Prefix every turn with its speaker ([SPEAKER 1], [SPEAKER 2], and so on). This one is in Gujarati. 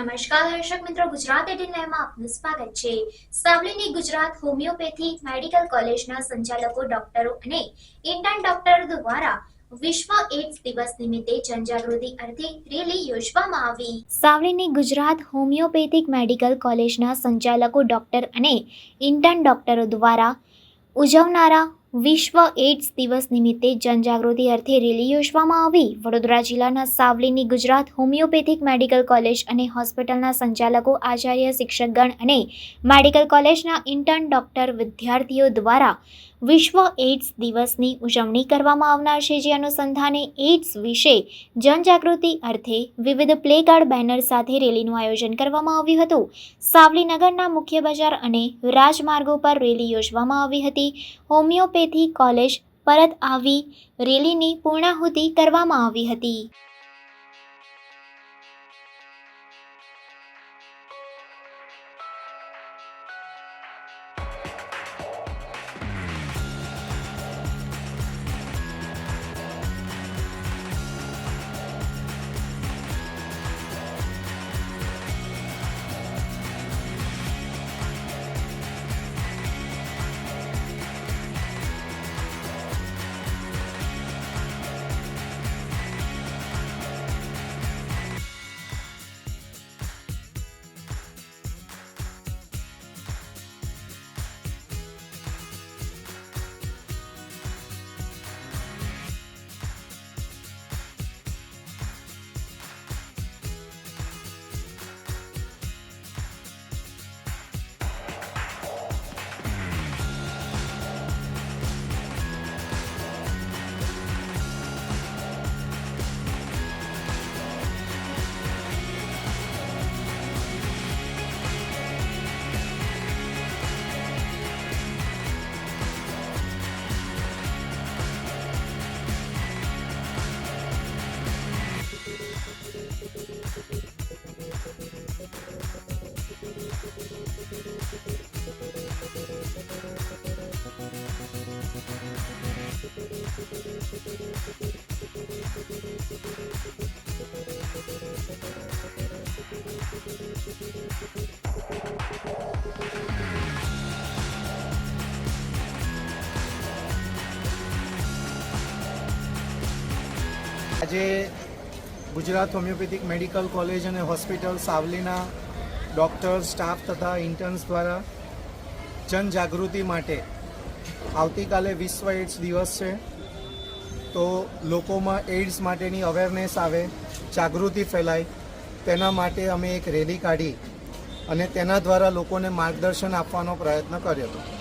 [SPEAKER 1] નમસ્કાર દર્શક મિત્રો, ગુજરાત 18 લાઈવમાં આપનું સ્વાગત છે। સાવલીની ગુજરાત હોમિયોપેથી મેડિકલ કોલેજના સંચાલકો, ડોક્ટરો અને ઇન્ટર્ન ડોક્ટર દ્વારા વિશ્વ એડ્સ દિવસ નિમિત્તે જનજાગૃતિ અર્થે રેલી યોજવામાં આવી। સાવલીની ગુજરાત હોમિયોપેથિક મેડિકલ કોલેજના સંચાલકો, ડોક્ટર અને ઇન્ટર્ન ડોક્ટરો દ્વારા ઉજવનારા વિશ્વ એડ્સ દિવસ નિમિત્તે જનજાગૃતિ અર્થે રેલી યોજવામાં આવી। વડોદરા જિલ્લાના સાવલીની ગુજરાત હોમિયોપેથિક મેડિકલ કોલેજ અને હોસ્પિટલના સંચાલકો, આચાર્ય, શિક્ષકગણ અને મેડિકલ કોલેજના ઇન્ટર્ન ડોક્ટર વિદ્યાર્થીઓ દ્વારા વિશ્વ એડ્સ દિવસની ઉજવણી કરવામાં આવનાર છે, જે અનુસંધાને એડ્સ વિશે જનજાગૃતિ અર્થે વિવિધ પ્લેકાર્ડ, બેનર સાથે રેલીનું આયોજન કરવામાં આવ્યું હતું। સાવલી નગરના મુખ્ય બજાર અને રાજમાર્ગો પર રેલી યોજવામાં આવી હતી। હોમિયોપેથી કોલેજ પરત આવી રેલીની પૂર્ણાહુતિ કરવામાં આવી હતી।
[SPEAKER 2] આજે ગુજરાત હોમિયોપેથિક મેડિકલ કોલેજ અને હોસ્પિટલ સાવલીના ડૉક્ટર, સ્ટાફ તથા ઇન્ટર્ન્સ દ્વારા જનજાગૃતિ માટે આવતીકાલે વિશ્વ એડ્સ દિવસ છે, તો લોકોમાં એડ્સ માટેની અવેરનેસ આવે, જાગૃતિ ફેલાય, તેના માટે અમે એક રેલી કાઢી અને તેના દ્વારા લોકોને માર્ગદર્શન આપવાનો પ્રયત્ન કર્યો હતો।